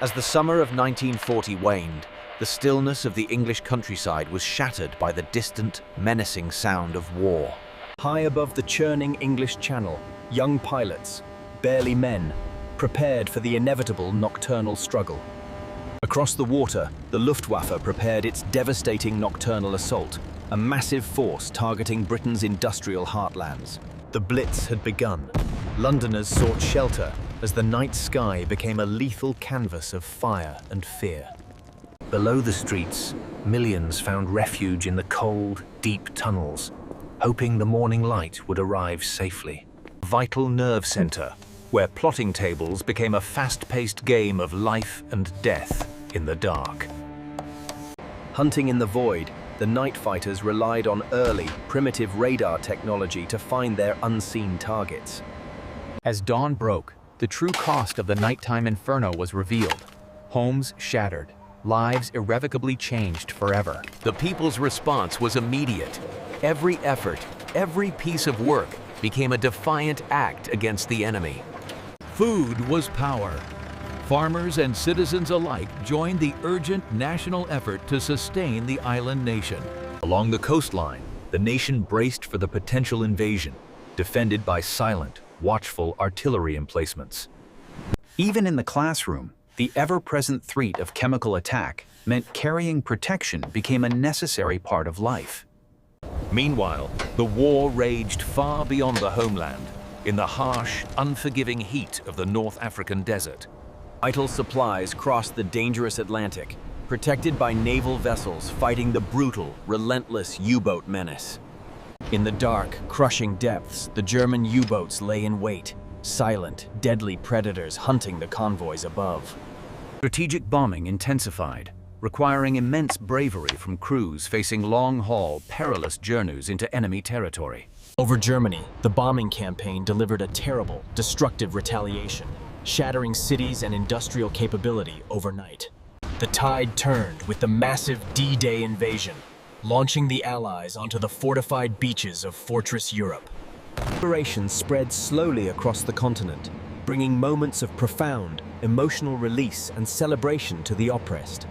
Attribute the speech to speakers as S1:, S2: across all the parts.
S1: As the summer of 1940 waned, the stillness of the English countryside was shattered by the distant, menacing sound of war.
S2: High above the churning English Channel, young pilots, barely men, prepared for the inevitable nocturnal struggle. Across the water, the Luftwaffe prepared its devastating nocturnal assault, a massive force targeting Britain's industrial heartlands. The Blitz had begun. Londoners sought shelter as the night sky became a lethal canvas of fire and fear. Below the streets, millions found refuge in the cold, deep tunnels, hoping the morning light would arrive safely. Vital nerve center, where plotting tables became a fast-paced game of life and death in the dark. Hunting in the void, the night fighters relied on early, primitive radar technology to find their unseen targets.
S3: As dawn broke, the true cost of the nighttime inferno was revealed. Homes shattered, lives irrevocably changed forever.
S1: The people's response was immediate. Every effort, every piece of work became a defiant act against the enemy.
S4: Food was power. Farmers and citizens alike joined the urgent national effort to sustain the island nation.
S5: Along the coastline, the nation braced for the potential invasion, defended by silent, watchful artillery emplacements.
S6: Even in the classroom, the ever-present threat of chemical attack meant carrying protection became a necessary part of life.
S5: Meanwhile, the war raged far beyond the homeland, in the harsh, unforgiving heat of the North African desert.
S2: Vital supplies crossed the dangerous Atlantic, protected by naval vessels fighting the brutal, relentless U-boat menace. In the dark, crushing depths, the German U-boats lay in wait, silent, deadly predators hunting the convoys above.
S6: Strategic bombing intensified, requiring immense bravery from crews facing long-haul, perilous journeys into enemy territory.
S2: Over Germany, the bombing campaign delivered a terrible, destructive retaliation, shattering cities and industrial capability overnight. The tide turned with the massive D-Day invasion, launching the Allies onto the fortified beaches of Fortress Europe. Operations spread slowly across the continent, bringing moments of profound, emotional release and celebration to the oppressed.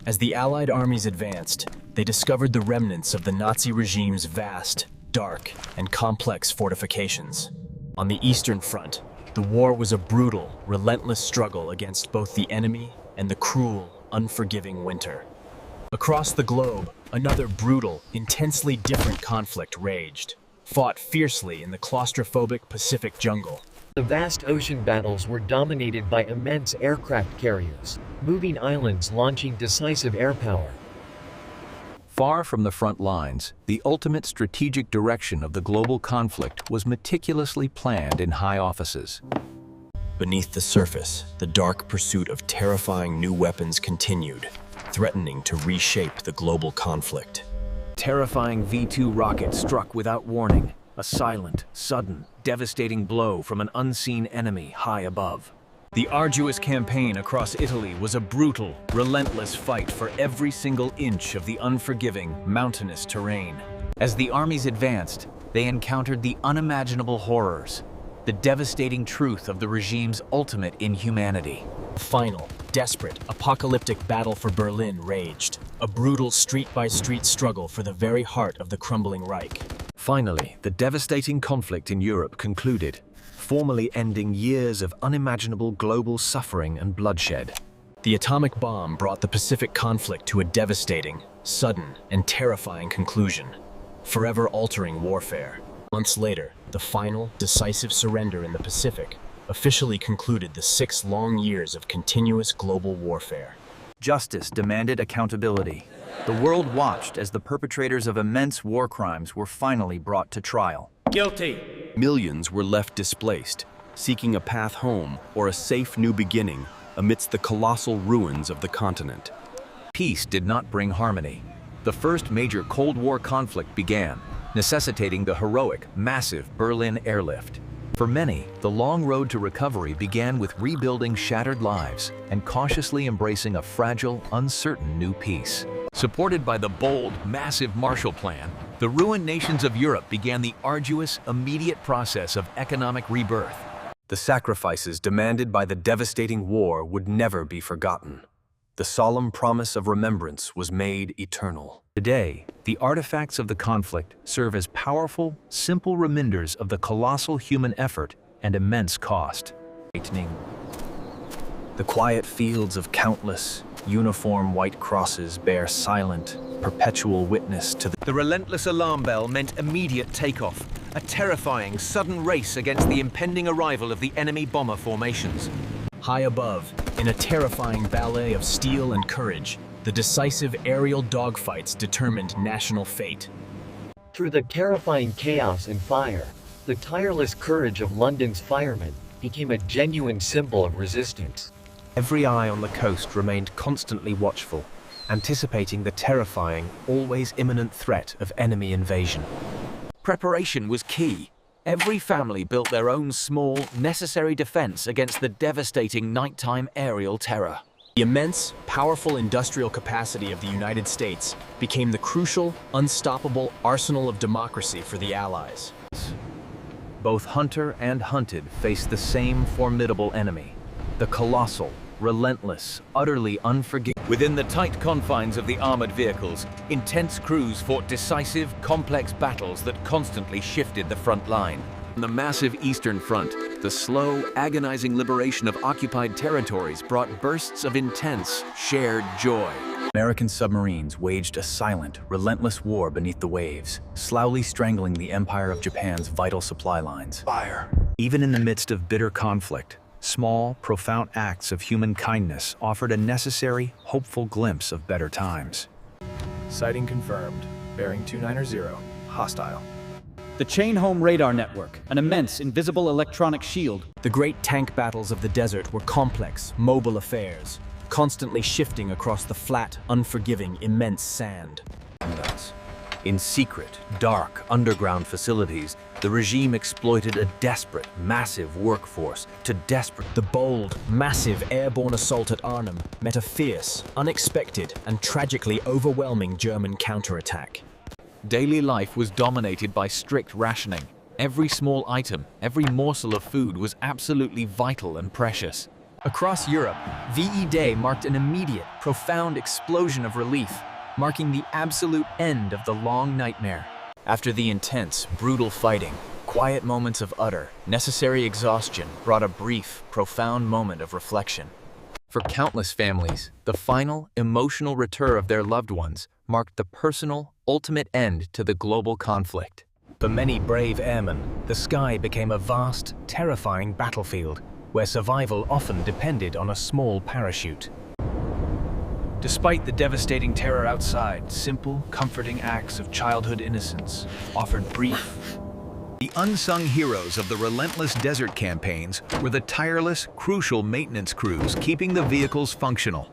S2: As the Allied armies advanced, they discovered the remnants of the Nazi regime's vast, dark, and complex fortifications. On the Eastern Front, the war was a brutal, relentless struggle against both the enemy and the cruel, unforgiving winter. Across the globe, another brutal, intensely different conflict raged, fought fiercely in the claustrophobic Pacific jungle.
S7: The vast ocean battles were dominated by immense aircraft carriers, moving islands launching decisive air power.
S5: Far from the front lines, the ultimate strategic direction of the global conflict was meticulously planned in high offices.
S2: Beneath the surface, the dark pursuit of terrifying new weapons continued, threatening to reshape the global conflict.
S1: Terrifying V-2 rocket struck without warning, a silent, sudden, devastating blow from an unseen enemy high above.
S2: The arduous campaign across Italy was a brutal, relentless fight for every single inch of the unforgiving, mountainous terrain.
S1: As the armies advanced, they encountered the unimaginable horrors, the devastating truth of the regime's ultimate inhumanity.
S2: A final, desperate, apocalyptic battle for Berlin raged, a brutal street-by-street struggle for the very heart of the crumbling Reich.
S1: Finally, the devastating conflict in Europe concluded, formally ending years of unimaginable global suffering and bloodshed.
S2: The atomic bomb brought the Pacific conflict to a devastating, sudden, and terrifying conclusion, forever altering warfare. Months later, the final, decisive surrender in the Pacific officially concluded the 6 long years of continuous global warfare.
S6: Justice demanded accountability. The world watched as the perpetrators of immense war crimes were finally brought to trial.
S2: Guilty! Millions were left displaced, seeking a path home or a safe new beginning amidst the colossal ruins of the continent.
S5: Peace did not bring harmony. The first major Cold War conflict began, necessitating the heroic, massive Berlin airlift. For many, the long road to recovery began with rebuilding shattered lives and cautiously embracing a fragile, uncertain new peace. Supported by the bold, massive Marshall Plan, the ruined nations of Europe began the arduous, immediate process of economic rebirth.
S1: The sacrifices demanded by the devastating war would never be forgotten. The solemn promise of remembrance was made eternal.
S5: Today, the artifacts of the conflict serve as powerful, simple reminders of the colossal human effort and immense cost.
S1: The quiet fields of countless, uniform white crosses bear silent, perpetual witness to
S8: The relentless alarm bell meant immediate takeoff, a terrifying, sudden race against the impending arrival of the enemy bomber formations.
S2: High above, in a terrifying ballet of steel and courage, the decisive aerial dogfights determined national fate.
S7: Through the terrifying chaos and fire, the tireless courage of London's firemen became a genuine symbol of resistance.
S1: Every eye on the coast remained constantly watchful, anticipating the terrifying, always imminent threat of enemy invasion.
S8: Preparation was key. Every family built their own small, necessary defense against the devastating nighttime aerial terror.
S2: The immense, powerful industrial capacity of the United States became the crucial, unstoppable arsenal of democracy for the Allies.
S5: Both hunter and hunted faced the same formidable enemy, the colossal, relentless, utterly unforgiving.
S8: Within the tight confines of the armored vehicles, intense crews fought decisive, complex battles that constantly shifted the front line. On the massive Eastern Front, the slow, agonizing liberation of occupied territories brought bursts of intense, shared joy.
S5: American submarines waged a silent, relentless war beneath the waves, slowly strangling the Empire of Japan's vital supply lines.
S1: Fire.
S5: Even in the midst of bitter conflict, small, profound acts of human kindness offered a necessary, hopeful glimpse of better times.
S1: Sighting confirmed. Bearing 290. Hostile.
S9: The Chain Home Radar Network, an immense invisible electronic shield.
S2: The great tank battles of the desert were complex, mobile affairs, constantly shifting across the flat, unforgiving, immense sand.
S5: In secret, dark, underground facilities, the regime exploited a desperate, massive workforce to
S2: The bold, massive airborne assault at Arnhem met a fierce, unexpected, and tragically overwhelming German counterattack.
S3: Daily life was dominated by strict rationing. Every small item, every morsel of food was absolutely vital and precious.
S10: Across Europe, VE Day marked an immediate, profound explosion of relief, marking the absolute end of the long nightmare. After the intense, brutal fighting, quiet moments of utter, necessary exhaustion brought a brief, profound moment of reflection.
S3: For countless families, the final, emotional return of their loved ones marked the personal, ultimate end to the global conflict.
S1: For many brave airmen, the sky became a vast, terrifying battlefield, where survival often depended on a small parachute. Despite the devastating terror outside, simple, comforting acts of childhood innocence offered brief.
S4: The unsung heroes of the relentless desert campaigns were the tireless, crucial maintenance crews keeping the vehicles functional.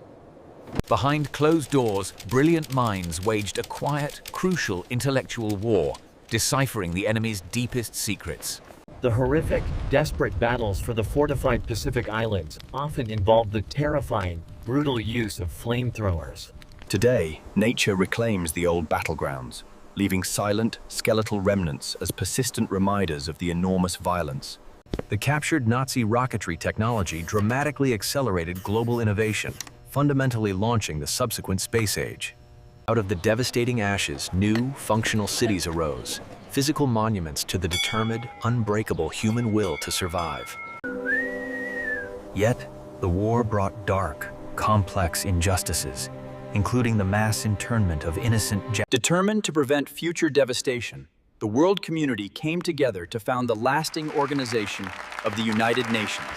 S3: Behind closed doors, brilliant minds waged a quiet, crucial intellectual war, deciphering the enemy's deepest secrets.
S7: The horrific, desperate battles for the fortified Pacific Islands often involved the terrifying, brutal use of flamethrowers.
S2: Today, nature reclaims the old battlegrounds, leaving silent, skeletal remnants as persistent reminders of the enormous violence.
S5: The captured Nazi rocketry technology dramatically accelerated global innovation, fundamentally launching the subsequent space age. Out of the devastating ashes, new, functional cities arose, physical monuments to the determined, unbreakable human will to survive. Yet, the war brought dark, complex injustices, including the mass internment of innocent
S9: Determined to prevent future devastation, the world community came together to found the lasting organization of the United Nations.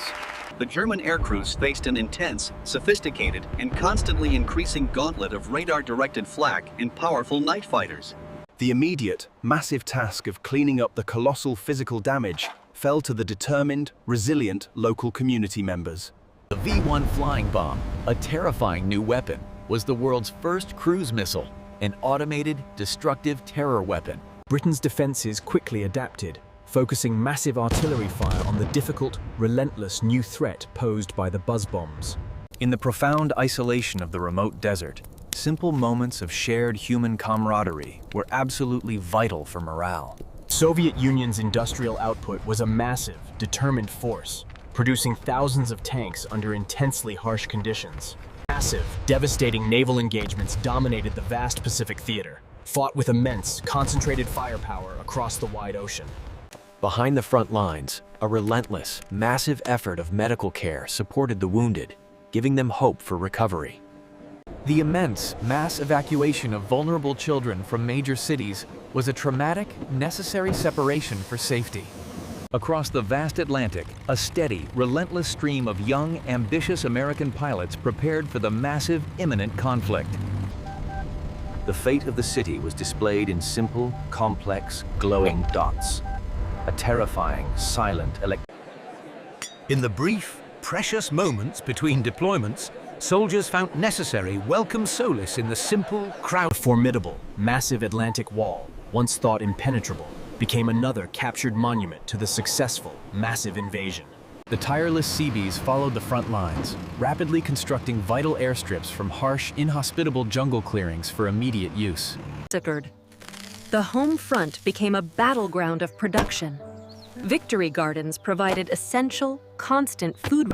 S11: The German air crews faced an intense, sophisticated, and constantly increasing gauntlet of radar-directed flak and powerful night fighters.
S2: The immediate, massive task of cleaning up the colossal physical damage fell to the determined, resilient local community members.
S3: The V-1 flying bomb, a terrifying new weapon, was the world's first cruise missile, an automated, destructive terror weapon.
S2: Britain's defenses quickly adapted, focusing massive artillery fire on the difficult, relentless new threat posed by the buzz bombs.
S5: In the profound isolation of the remote desert, simple moments of shared human camaraderie were absolutely vital for morale.
S2: Soviet Union's industrial output was a massive, determined force, producing thousands of tanks under intensely harsh conditions. Massive, devastating naval engagements dominated the vast Pacific theater, fought with immense, concentrated firepower across the wide ocean.
S5: Behind the front lines, a relentless, massive effort of medical care supported the wounded, giving them hope for recovery. The immense mass evacuation of vulnerable children from major cities was a traumatic, necessary separation for safety.
S6: Across the vast Atlantic, a steady, relentless stream of young, ambitious American pilots prepared for the massive, imminent conflict. The fate of the city was displayed in simple, complex, glowing dots. A terrifying, silent
S8: In the brief, precious moments between deployments, soldiers found necessary welcome solace in the simple,
S2: The formidable, massive Atlantic Wall, once thought impenetrable, became another captured monument to the successful, massive invasion.
S1: The tireless Seabees followed the front lines, rapidly constructing vital airstrips from harsh, inhospitable jungle clearings for immediate use.
S12: The home front became a battleground of production. Victory gardens provided essential, constant food.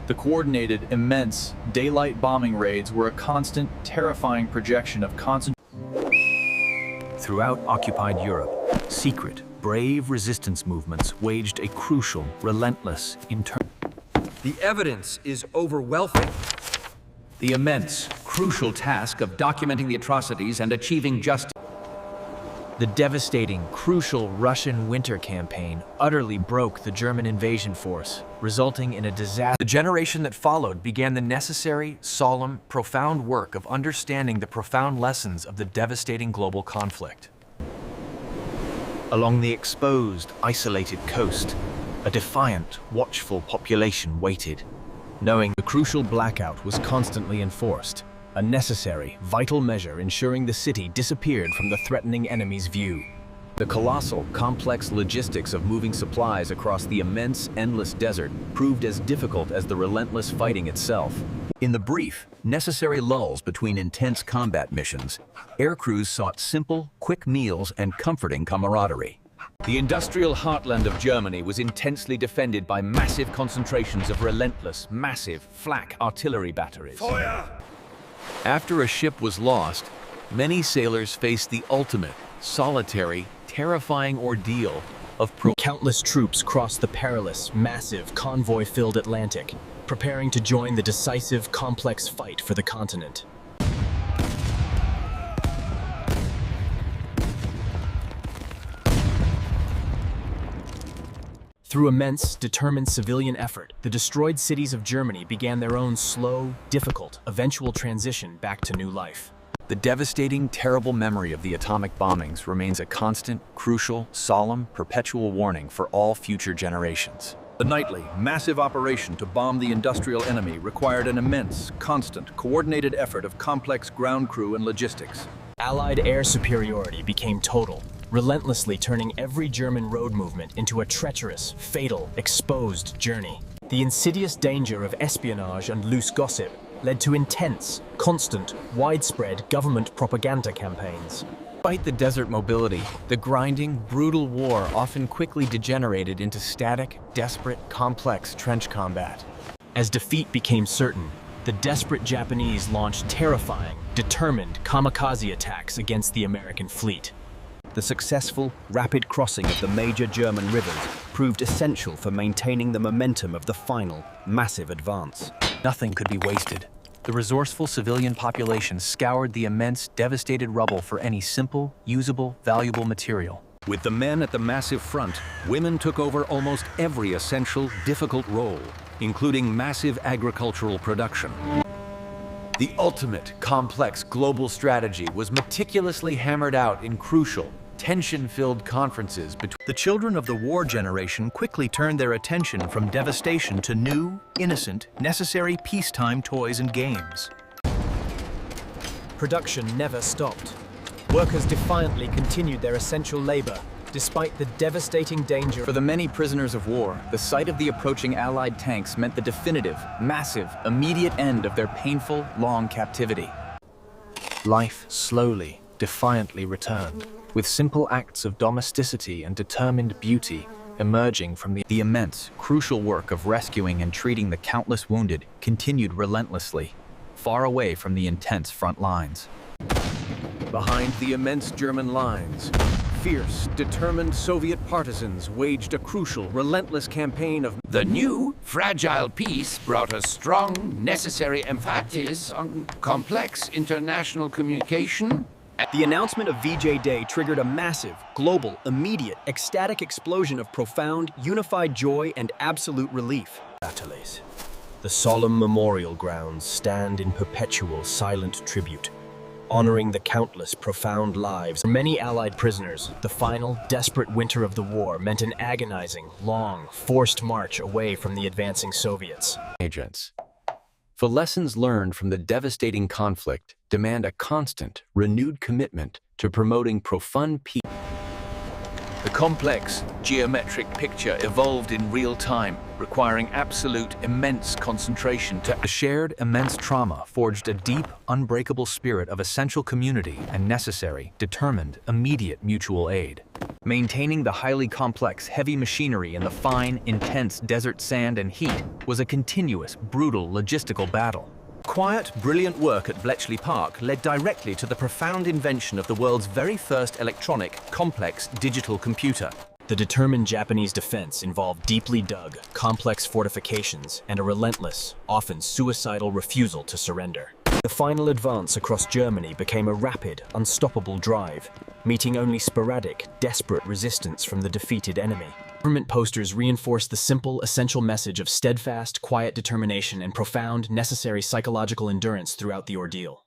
S9: The coordinated, immense, daylight bombing raids were a constant, terrifying projection of concentration.
S6: Throughout occupied Europe, secret, brave resistance movements waged a crucial, relentless
S5: The evidence is overwhelming.
S6: the immense, crucial task of documenting the atrocities and achieving justice.
S1: The devastating, crucial Russian winter campaign utterly broke the German invasion force, resulting in a disaster.
S5: The generation that followed began the necessary, solemn, profound work of understanding the profound lessons of the devastating global conflict.
S1: Along the exposed, isolated coast, a defiant, watchful population waited, knowing the crucial blackout was constantly enforced, a necessary, vital measure ensuring the city disappeared from the threatening enemy's view.
S6: The colossal, complex logistics of moving supplies across the immense, endless desert proved as difficult as the relentless fighting itself. In the brief, necessary lulls between intense combat missions, air crews sought simple, quick meals and comforting camaraderie. The industrial heartland of Germany was intensely defended by massive concentrations of relentless, massive, flak artillery batteries. After a ship was lost, many sailors faced the ultimate, solitary, terrifying ordeal of
S2: Countless troops crossed the perilous, massive, convoy-filled Atlantic, preparing to join the decisive, complex fight for the continent. Through immense, determined civilian effort, the destroyed cities of Germany began their own slow, difficult, eventual transition back to new life.
S5: The devastating, terrible memory of the atomic bombings remains a constant, crucial, solemn, perpetual warning for all future generations.
S8: The nightly, massive operation to bomb the industrial enemy required an immense, constant, coordinated effort of complex ground crew and logistics.
S2: Allied air superiority became total, relentlessly turning every German road movement into a treacherous, fatal, exposed journey. The insidious danger of espionage and loose gossip led to intense, constant, widespread government propaganda campaigns.
S1: Despite the desert mobility, the grinding, brutal war often quickly degenerated into static, desperate, complex trench combat.
S2: As defeat became certain, the desperate Japanese launched terrifying, determined kamikaze attacks against the American fleet.
S13: The successful, rapid crossing of the major German rivers proved essential for maintaining the momentum of the final, massive advance.
S5: Nothing could be wasted. The resourceful civilian population scoured the immense, devastated rubble for any simple, usable, valuable material.
S8: With the men at the massive front, women took over almost every essential, difficult role, including massive agricultural production.
S5: The ultimate, complex global strategy was meticulously hammered out in crucial, tension-filled conferences between.
S8: The children of the war generation quickly turned their attention from devastation to new, innocent, necessary peacetime toys and games.
S2: Production never stopped. Workers defiantly continued their essential labor, despite the devastating danger.
S1: For the many prisoners of war, the sight of the approaching Allied tanks meant the definitive, massive, immediate end of their painful, long captivity. Life slowly, defiantly returned. with simple acts of domesticity and determined beauty emerging from
S5: The immense, crucial work of rescuing and treating the countless wounded continued relentlessly, far away from the intense front lines.
S8: Behind the immense German lines, fierce, determined Soviet partisans waged a crucial, relentless campaign of
S14: The new, fragile peace brought a strong, necessary emphasis on complex international communication.
S2: The announcement of VJ Day triggered a massive, global, immediate, ecstatic explosion of profound, unified joy and absolute relief. Battles. The solemn memorial grounds stand in perpetual silent tribute, honoring the countless profound lives. For many Allied prisoners, the final, desperate winter of the war meant an agonizing, long, forced march away from the advancing Soviets.
S5: Agents. The lessons learned from the devastating conflict demand a constant, renewed commitment to promoting profound peace.
S8: The complex, geometric picture evolved in real time, requiring absolute, immense concentration to...
S5: The shared, immense trauma forged a deep, unbreakable spirit of essential community and necessary, determined, immediate mutual aid. Maintaining the highly complex, heavy machinery in the fine, intense desert sand and heat was a continuous, brutal logistical battle.
S6: Quiet, brilliant work at Bletchley Park led directly to the profound invention of the world's very first electronic, complex digital computer.
S2: The determined Japanese defense involved deeply dug, complex fortifications and a relentless, often suicidal refusal to surrender. The final advance across Germany became a rapid, unstoppable drive, meeting only sporadic, desperate resistance from the defeated enemy. Government posters reinforced the simple, essential message of steadfast, quiet determination and profound, necessary psychological endurance throughout the ordeal.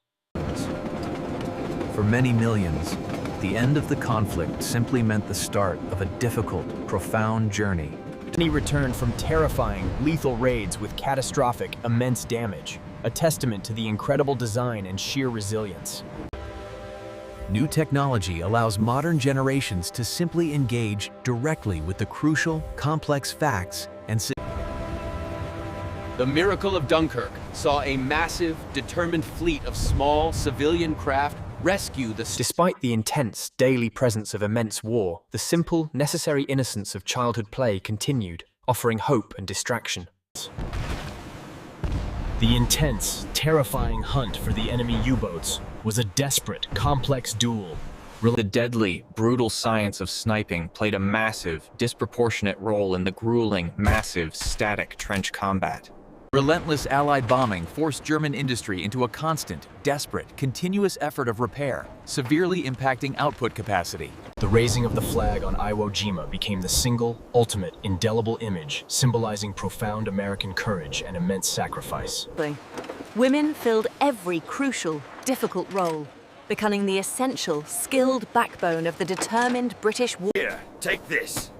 S5: For many millions, the end of the conflict simply meant the start of a difficult, profound journey.
S2: Germany returned from terrifying, lethal raids with catastrophic, immense damage, a testament to the incredible design and sheer resilience.
S5: New technology allows modern generations to simply engage directly with the crucial, complex facts and
S8: The miracle of Dunkirk saw a massive, determined fleet of small, civilian craft rescue the...
S1: Despite the intense, daily presence of immense war, the simple, necessary innocence of childhood play continued, offering hope and distraction.
S2: The intense, terrifying hunt for the enemy U-boats was a desperate, complex duel.
S1: The deadly, brutal science of sniping played a massive, disproportionate role in the grueling, massive, static trench combat.
S5: Relentless Allied bombing forced German industry into a constant, desperate, continuous effort of repair, severely impacting output capacity.
S2: The raising of the flag on Iwo Jima became the single, ultimate, indelible image symbolizing profound American courage and immense sacrifice.
S12: Women filled every crucial, difficult role, becoming the essential, skilled backbone of the determined British war.
S14: Here, take this.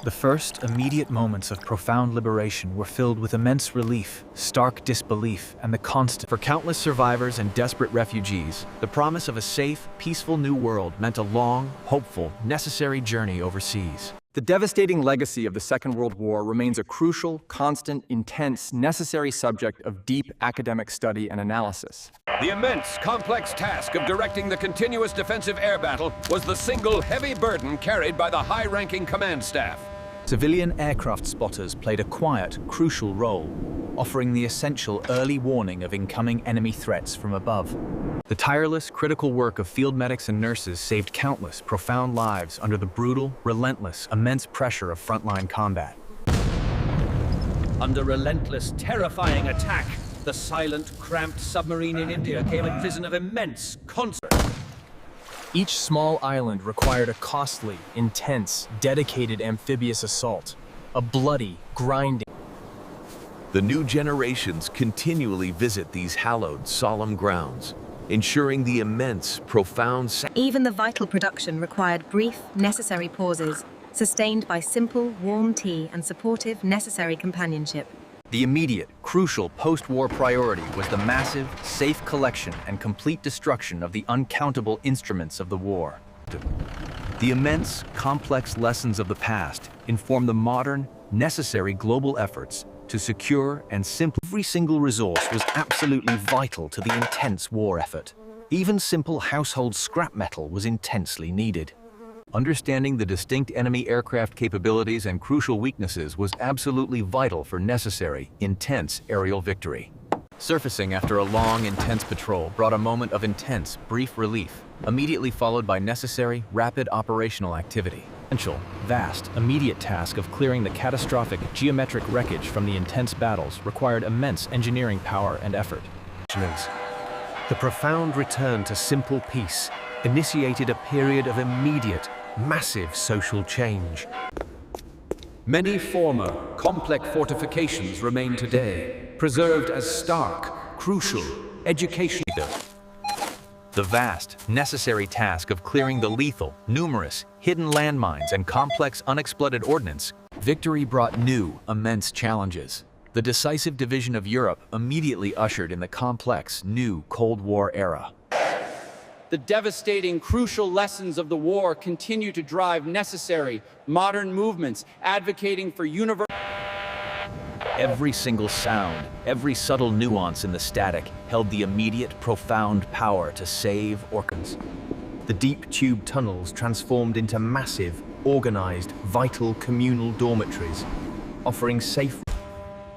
S5: The first immediate moments of profound liberation were filled with immense relief, stark disbelief, and the constant. For countless survivors and desperate refugees, the promise of a safe, peaceful new world meant a long, hopeful, necessary journey overseas.
S15: The devastating legacy of the Second World War remains a crucial, constant, intense, necessary subject of deep academic study and analysis.
S8: The immense, complex task of directing the continuous defensive air battle was the single heavy burden carried by the high-ranking command staff.
S5: Civilian aircraft spotters played a quiet, crucial role, offering the essential early warning of incoming enemy threats from above. The tireless, critical work of field medics and nurses saved countless, profound lives under the brutal, relentless, immense pressure of frontline combat.
S16: Under relentless, terrifying attack, the silent, cramped submarine in India came a prison of immense concert.
S2: Each small island required a costly, intense, dedicated amphibious assault, a bloody, grinding.
S8: The new generations continually visit these hallowed, solemn grounds, ensuring the immense, profound...
S17: Even the vital production required brief, necessary pauses, sustained by simple, warm tea and supportive, necessary companionship.
S5: The immediate, crucial post-war priority was the massive, safe collection and complete destruction of the uncountable instruments of the war. The immense, complex lessons of the past inform the modern, necessary global efforts to secure and simplify. Every single resource was absolutely vital to the intense war effort. Even simple household scrap metal was intensely needed. Understanding the distinct enemy aircraft capabilities and crucial weaknesses was absolutely vital for necessary, intense aerial victory.
S6: Surfacing after a long, intense patrol brought a moment of intense, brief relief, immediately followed by necessary, rapid operational activity.
S1: Essential, vast, immediate task of clearing the catastrophic geometric wreckage from the intense battles required immense engineering power and effort. The profound return to simple peace initiated a period of immediate, massive social change.
S8: Many former, complex fortifications remain today, preserved as stark, crucial, educational.
S5: The vast, necessary task of clearing the lethal, numerous, hidden landmines and complex unexploded ordnance,
S6: Victory brought new, immense challenges. The decisive division of Europe immediately ushered in the complex, new Cold War era.
S18: The devastating, crucial lessons of the war continue to drive necessary, modern movements, advocating for universal.
S1: Every single sound, every subtle nuance in the static held the immediate, profound power to save organs. The deep tube tunnels transformed into massive, organized, vital communal dormitories, offering safe.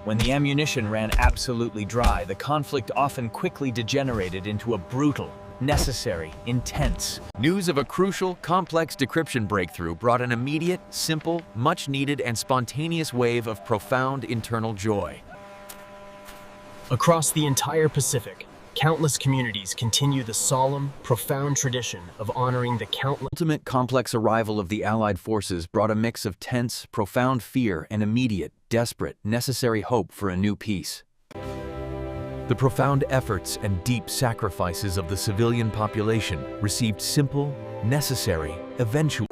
S1: When the ammunition ran absolutely dry, the conflict often quickly degenerated into a brutal, necessary, intense.
S5: News of a crucial, complex decryption breakthrough brought an immediate, simple, much-needed and spontaneous wave of profound internal joy.
S2: Across the entire Pacific, countless communities continue the solemn, profound tradition of honoring the countless.
S5: Ultimate complex arrival of the Allied forces brought a mix of tense, profound fear and immediate, desperate, necessary hope for a new peace. The profound efforts and deep sacrifices of the civilian population received simple, necessary, eventual.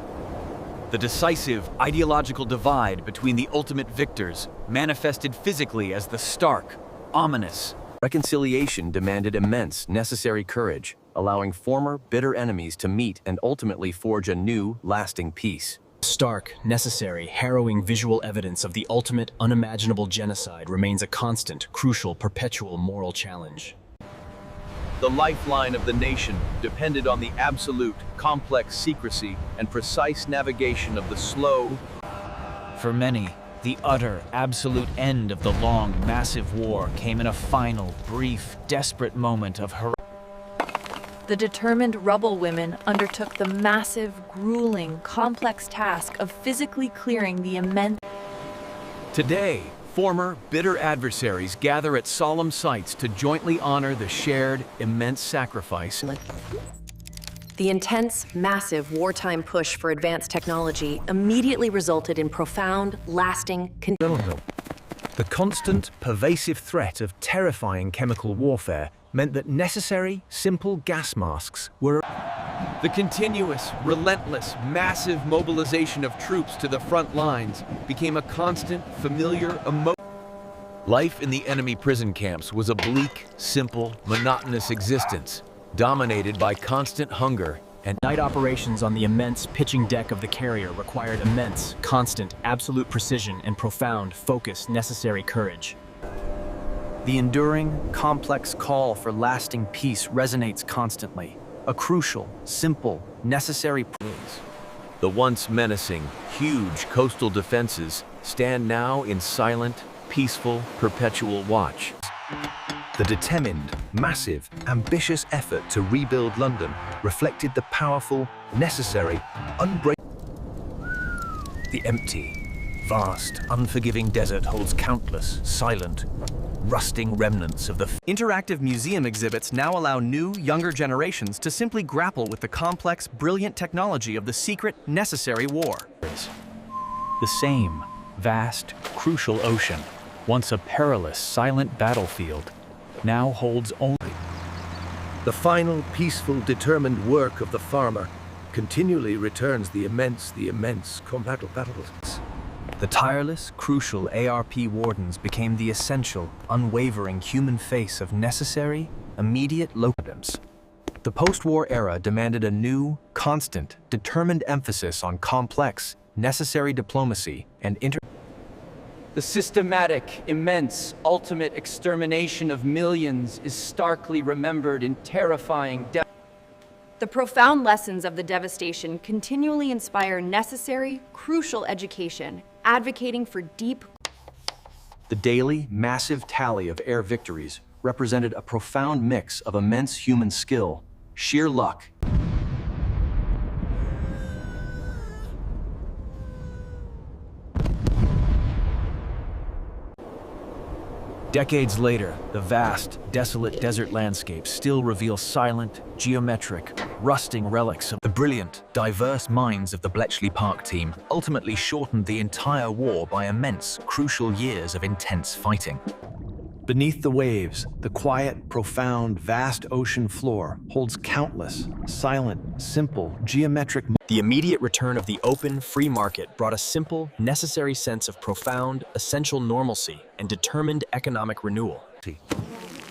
S6: The decisive ideological divide between the ultimate victors manifested physically as the stark, ominous.
S5: Reconciliation demanded immense, necessary courage, allowing former, bitter enemies to meet and ultimately forge a new, lasting peace.
S2: Stark, necessary, harrowing visual evidence of the ultimate, unimaginable genocide remains a constant, crucial, perpetual moral challenge.
S1: The lifeline of the nation depended on the absolute, complex secrecy and precise navigation of the slow. For many, the utter, absolute end of the long, massive war came in a final, brief, desperate moment of horror.
S12: The determined rebel women undertook the massive, grueling, complex task of physically clearing the immense.
S5: Today, former, bitter adversaries gather at solemn sites to jointly honor the shared, immense sacrifice.
S12: The intense, massive wartime push for advanced technology immediately resulted in profound, lasting.
S1: The constant, pervasive threat of terrifying chemical warfare meant that necessary, simple gas masks were.
S8: The continuous, relentless, massive mobilization of troops to the front lines became a constant, familiar emotion.
S5: Life in the enemy prison camps was a bleak, simple, monotonous existence, dominated by constant hunger and
S2: night operations on the immense pitching deck of the carrier required immense, constant, absolute precision and profound, focused, necessary courage.
S10: The enduring, complex call for lasting peace resonates constantly. A crucial, simple, necessary.
S5: The once menacing, huge coastal defenses stand now in silent, peaceful, perpetual watch.
S1: The determined, massive, ambitious effort to rebuild London reflected the powerful, necessary, unbreakable. The empty, vast, unforgiving desert holds countless, silent, rusting remnants of the.
S10: Interactive museum exhibits now allow new, younger generations to simply grapple with the complex, brilliant technology of the secret, necessary war.
S1: The same vast, crucial ocean, once a perilous, silent battlefield, now holds only.
S19: The final, peaceful, determined work of the farmer continually returns the immense complex battles.
S1: The tireless, crucial ARP wardens became the essential, unwavering human face of necessary, immediate localisms.
S5: The post-war era demanded a new, constant, determined emphasis on complex, necessary diplomacy and
S18: The systematic, immense, ultimate extermination of millions is starkly remembered in terrifying death.
S20: The profound lessons of the devastation continually inspire necessary, crucial education, advocating for deep.
S2: The daily, massive tally of air victories represented a profound mix of immense human skill, sheer luck,
S1: Decades later, the vast, desolate desert landscape still reveals silent, geometric, rusting relics of the brilliant, diverse minds of the Bletchley Park team ultimately shortened the entire war by immense, crucial years of intense fighting.
S13: Beneath the waves, the quiet, profound, vast ocean floor holds countless, silent, simple, geometric.
S2: The immediate return of the open, free market brought a simple, necessary sense of profound, essential normalcy and determined economic renewal.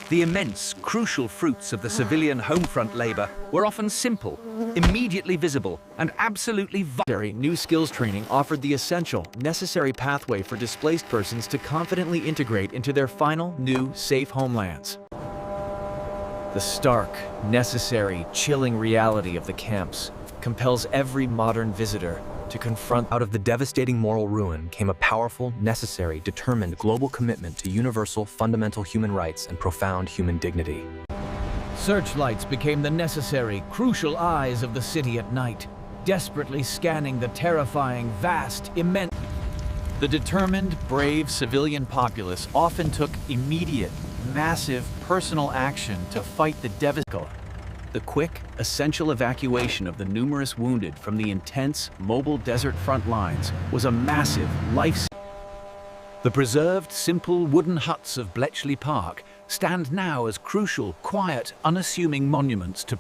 S8: The immense, crucial fruits of the civilian homefront labor were often simple, immediately visible, and absolutely vital.
S6: New skills training offered the essential, necessary pathway for displaced persons to confidently integrate into their final, new, safe homelands. The stark, necessary, chilling reality of the camps compels every modern visitor to confront.
S5: Out of the devastating moral ruin came a powerful, necessary, determined global commitment to universal, fundamental human rights and profound human dignity.
S8: Searchlights became the necessary, crucial eyes of the city at night, desperately scanning the terrifying, vast, immense.
S6: The determined, brave civilian populace often took immediate, massive, personal action to fight the devastation. The quick, essential evacuation of the numerous wounded from the intense, mobile desert front lines was a massive life.
S8: The preserved, simple wooden huts of Bletchley Park stand now as crucial, quiet, unassuming monuments to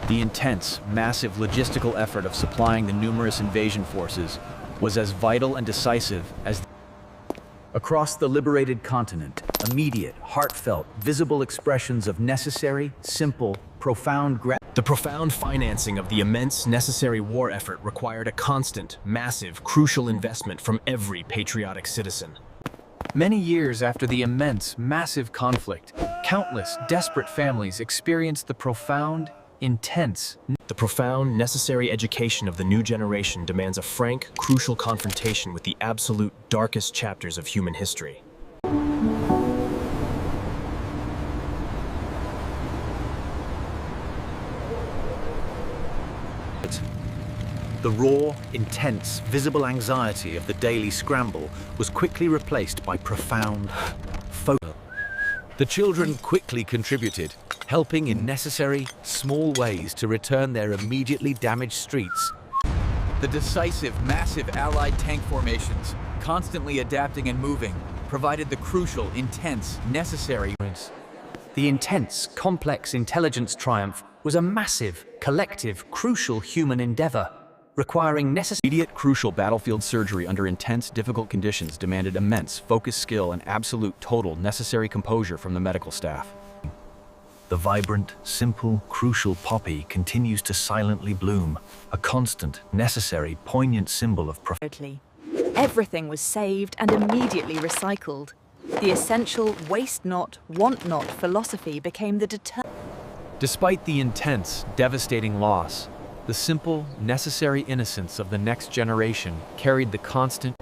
S6: the intense, massive logistical effort of supplying the numerous invasion forces was as vital and decisive as
S5: Across the liberated continent, immediate, heartfelt, visible expressions of necessary, simple, profound
S2: The profound financing of the immense, necessary war effort required a constant, massive, crucial investment from every patriotic citizen.
S6: Many years after the immense, massive conflict, countless, desperate families experienced the profound, intense.
S2: The profound, necessary education of the new generation demands a frank, crucial confrontation with the absolute darkest chapters of human history.
S5: The raw, intense, visible anxiety of the daily scramble was quickly replaced by profound focus.
S8: The children quickly contributed, helping in necessary, small ways to return their immediately damaged streets.
S3: The decisive, massive Allied tank formations, constantly adapting and moving, provided the crucial, intense, necessary.
S5: The intense, complex intelligence triumph was a massive, collective, crucial human endeavor, requiring necessary.
S6: Immediate, crucial battlefield surgery under intense, difficult conditions demanded immense focus, skill, and absolute, total, necessary composure from the medical staff.
S5: The vibrant, simple, crucial poppy continues to silently bloom, a constant, necessary, poignant symbol of
S21: Everything was saved and immediately recycled. The essential waste not, want not philosophy became the
S6: Despite the intense, devastating loss, the simple, necessary innocence of the next generation carried the constant.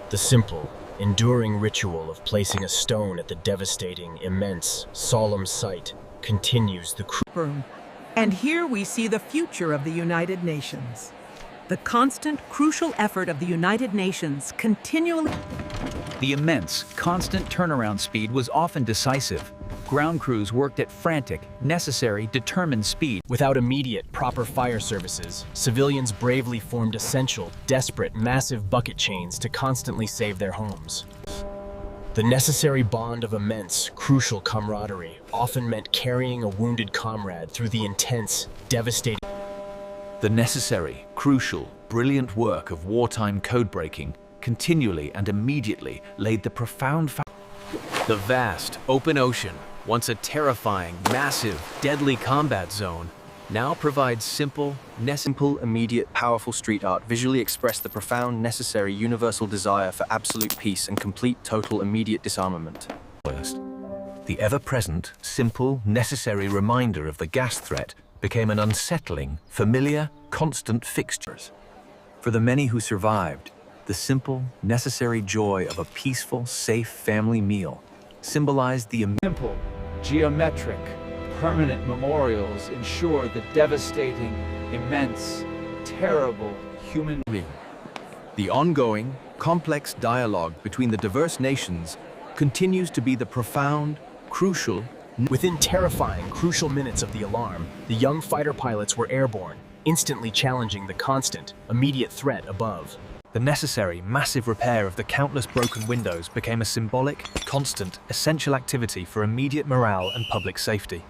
S2: The simple, enduring ritual of placing a stone at the devastating, immense, solemn site continues the
S22: room. And here we see the future of the United Nations. The constant, crucial effort of the United Nations continually.
S3: The immense, constant turnaround speed was often decisive. Ground crews worked at frantic, necessary, determined speed.
S2: Without immediate, proper fire services, civilians bravely formed essential, desperate, massive bucket chains to constantly save their homes. The necessary bond of immense, crucial camaraderie often meant carrying a wounded comrade through the intense, devastating.
S8: The necessary, crucial, brilliant work of wartime code-breaking continually and immediately laid the profound
S6: The vast, open ocean, once a terrifying, massive, deadly combat zone, now provides simple,
S2: immediate, powerful street art visually express the profound, necessary, universal desire for absolute peace and complete, total, immediate disarmament.
S5: The ever-present, simple, necessary reminder of the gas threat became an unsettling, familiar, constant fixture. For the many who survived, the simple, necessary joy of a peaceful, safe family meal symbolized the
S2: simple, geometric, permanent memorials ensure the devastating, immense, terrible human being.
S5: The ongoing, complex dialogue between the diverse nations continues to be the profound, crucial.
S2: Within terrifying, crucial minutes of the alarm, the young fighter pilots were airborne, instantly challenging the constant, immediate threat above.
S1: The necessary, massive repair of the countless broken windows became a symbolic, constant, essential activity for immediate morale and public safety.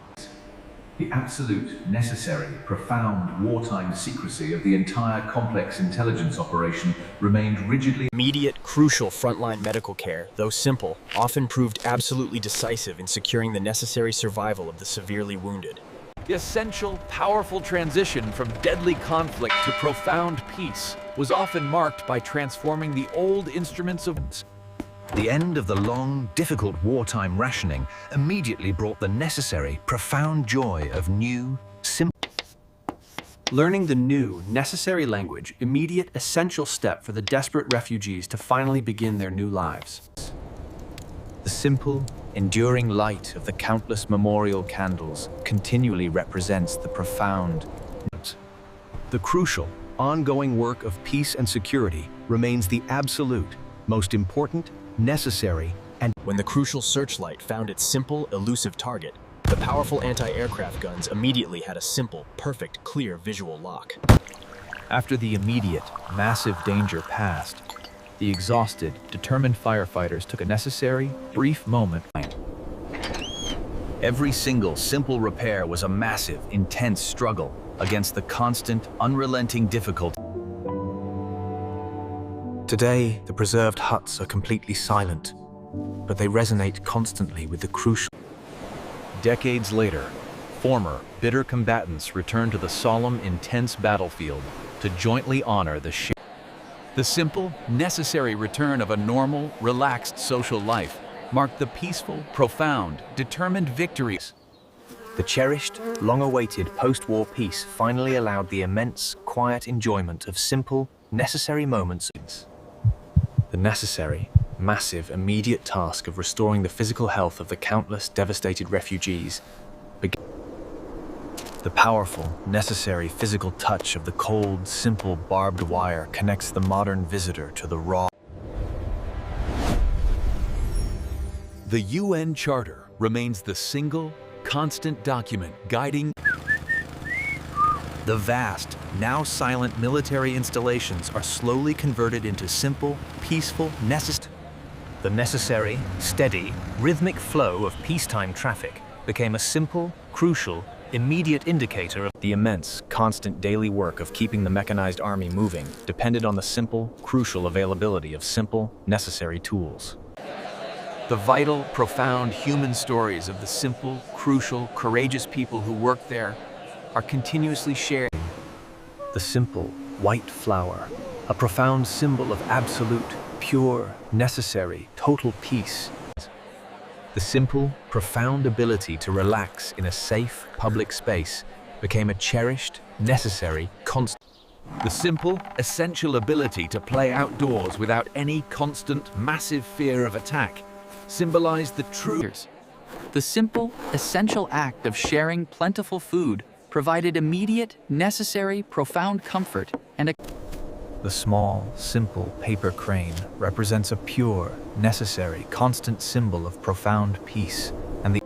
S5: The absolute, necessary, profound wartime secrecy of the entire complex intelligence operation remained rigidly.
S2: Immediate, crucial frontline medical care, though simple, often proved absolutely decisive in securing the necessary survival of the severely wounded.
S8: The essential, powerful transition from deadly conflict to profound peace was often marked by transforming the old instruments of
S5: The end of the long, difficult wartime rationing immediately brought the necessary, profound joy of new, simple.
S2: Learning the new, necessary language, immediate, essential step for the desperate refugees to finally begin their new lives.
S1: The simple, enduring light of the countless memorial candles continually represents the profound.
S5: The crucial, ongoing work of peace and security remains the absolute, most important, necessary, and
S2: when the crucial searchlight found its simple, elusive target, the powerful anti-aircraft guns immediately had a simple, perfect, clear visual lock.
S5: After the immediate, massive danger passed, the exhausted, determined firefighters took a necessary, brief moment. Every single simple repair was a massive, intense struggle against the constant, unrelenting difficulty.
S1: Today, the preserved huts are completely silent, but they resonate constantly with the crucial.
S5: Decades later, former, bitter combatants return to the solemn, intense battlefield to jointly honor
S8: The simple, necessary return of a normal, relaxed social life marked the peaceful, profound, determined victories.
S1: The cherished, long-awaited post-war peace finally allowed the immense, quiet enjoyment of simple, necessary moments. The necessary, massive, immediate task of restoring the physical health of the countless devastated refugees began. The powerful, necessary physical touch of the cold, simple barbed wire connects the modern visitor to the raw.
S8: The UN Charter remains the single, constant document guiding.
S5: The vast, now silent military installations are slowly converted into simple, peaceful, necessary.
S1: The necessary, steady, rhythmic flow of peacetime traffic became a simple, crucial, immediate indicator of the immense, constant daily work of keeping the mechanized army moving depended on the simple, crucial availability of simple, necessary tools.
S8: The vital, profound human stories of the simple, crucial, courageous people who worked there are continuously shared.
S1: The simple, white flower, a profound symbol of absolute, pure, necessary, total peace. The simple, profound ability to relax in a safe, public space became a cherished, necessary, constant.
S8: The simple, essential ability to play outdoors without any constant, massive fear of attack symbolized the true.
S10: The simple, essential act of sharing plentiful food provided immediate, necessary, profound comfort and a.
S1: The small, simple paper crane represents a pure, necessary, constant symbol of profound peace, and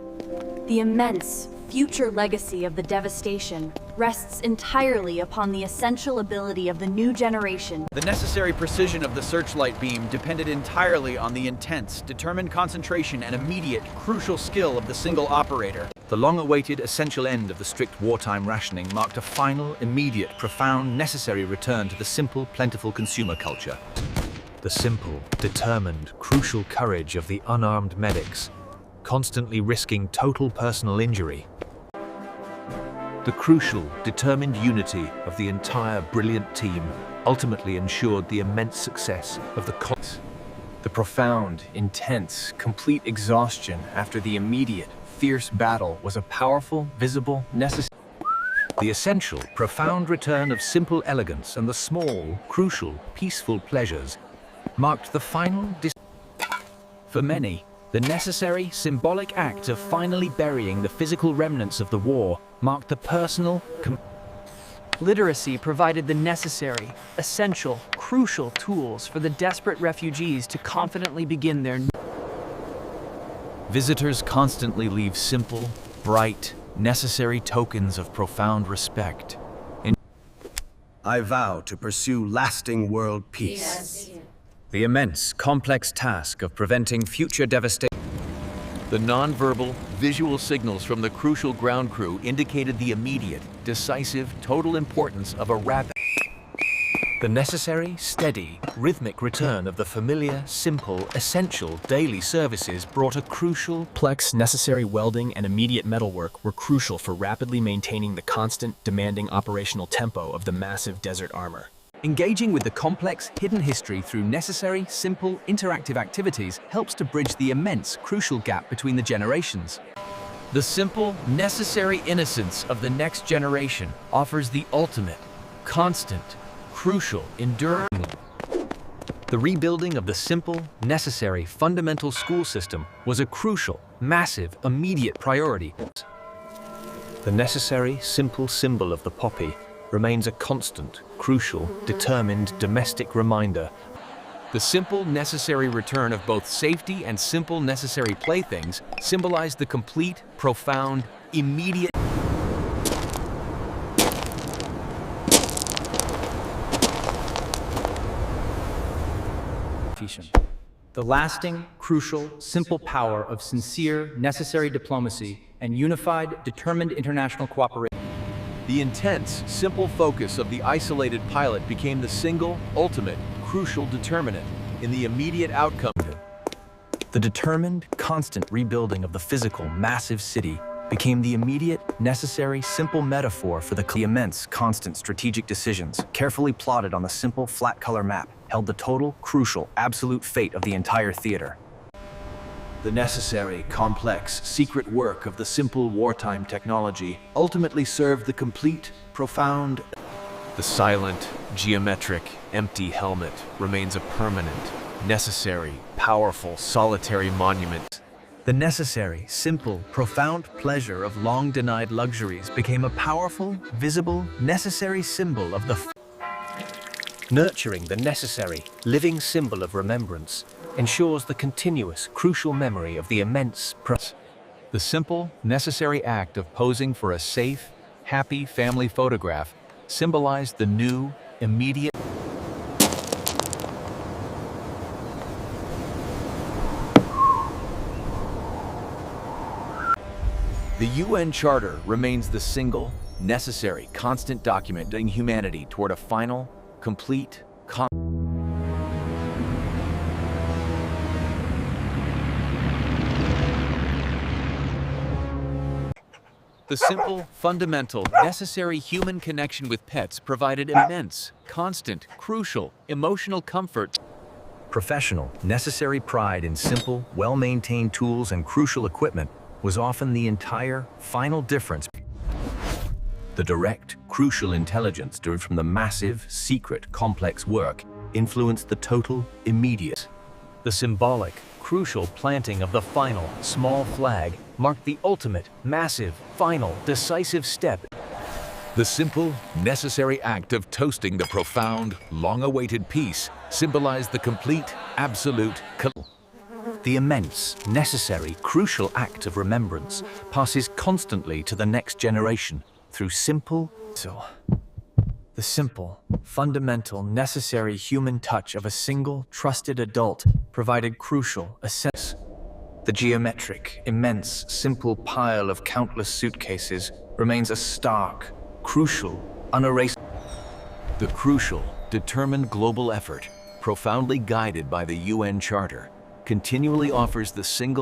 S20: the immense, future legacy of the devastation rests entirely upon the essential ability of the new generation.
S9: The necessary precision of the searchlight beam depended entirely on the intense, determined concentration and immediate, crucial skill of the single operator.
S5: The long-awaited essential end of the strict wartime rationing marked a final, immediate, profound, necessary return to the simple, plentiful consumer culture.
S1: The simple, determined, crucial courage of the unarmed medics, constantly risking total personal injury.
S5: The crucial, determined unity of the entire brilliant team ultimately ensured the immense success of the
S1: The profound, intense, complete exhaustion after the immediate, fierce battle was a powerful, visible, necessary.
S5: The essential, profound return of simple elegance and the small, crucial, peaceful pleasures marked the final For many, the necessary, symbolic act of finally burying the physical remnants of the war marked the personal,
S4: Literacy provided the necessary, essential, crucial tools for the desperate refugees to confidently begin their
S5: Visitors constantly leave simple, bright, necessary tokens of profound respect.
S13: I vow to pursue lasting world peace.
S1: Yes. The immense, complex task of preventing future devastation.
S8: The non-verbal, visual signals from the crucial ground crew indicated the immediate, decisive, total importance of a rapid.
S1: The necessary, steady, rhythmic return of the familiar, simple, essential daily services brought a crucial.
S2: Complex, necessary welding and immediate metalwork were crucial for rapidly maintaining the constant, demanding operational tempo of the massive desert armor.
S1: Engaging with the complex, hidden history through necessary, simple, interactive activities helps to bridge the immense, crucial gap between the generations.
S5: The simple, necessary innocence of the next generation offers the ultimate, constant, crucial, enduring. The rebuilding of the simple, necessary, fundamental school system was a crucial, massive, immediate priority.
S1: The necessary, simple symbol of the poppy remains a constant, crucial, determined domestic reminder.
S5: The simple, necessary return of both safety and simple, necessary playthings symbolized the complete, profound, immediate.
S18: The lasting, crucial, simple power of sincere, necessary diplomacy and unified, determined international cooperation.
S8: The intense, simple focus of the isolated pilot became the single, ultimate, crucial determinant in the immediate outcome.
S1: The determined, constant rebuilding of the physical, massive city became the immediate, necessary, simple metaphor for the immense, constant strategic decisions, carefully plotted on the simple, flat color map, held the total, crucial, absolute fate of the entire theater.
S5: The necessary, complex, secret work of the simple wartime technology ultimately served the complete, profound. The silent, geometric, empty helmet remains a permanent, necessary, powerful, solitary monument.
S1: The necessary, simple, profound pleasure of long-denied luxuries became a powerful, visible, necessary symbol of the nurturing the necessary, living symbol of remembrance ensures the continuous, crucial memory of the immense.
S5: The simple, necessary act of posing for a safe, happy family photograph symbolized the new, immediate. The UN Charter remains the single, necessary, constant document guiding humanity toward a final, complete, The simple, fundamental, necessary human connection with pets provided immense, constant, crucial, emotional comfort.
S1: Professional, necessary pride in simple, well-maintained tools and crucial equipment was often the entire, final difference. The direct, crucial intelligence derived from the massive, secret, complex work influenced the total, immediate. The symbolic, crucial planting of the final, small flag marked the ultimate, massive, final, decisive step.
S8: The simple, necessary act of toasting the profound, long-awaited peace symbolized the complete, absolute.
S1: The immense, necessary, crucial act of remembrance passes constantly to the next generation through simple. The simple, fundamental, necessary human touch of a single, trusted adult provided crucial, essential. The geometric, immense, simple pile of countless suitcases remains a stark, crucial, unerased.
S5: The crucial, determined global effort, profoundly guided by the UN Charter, continually offers the single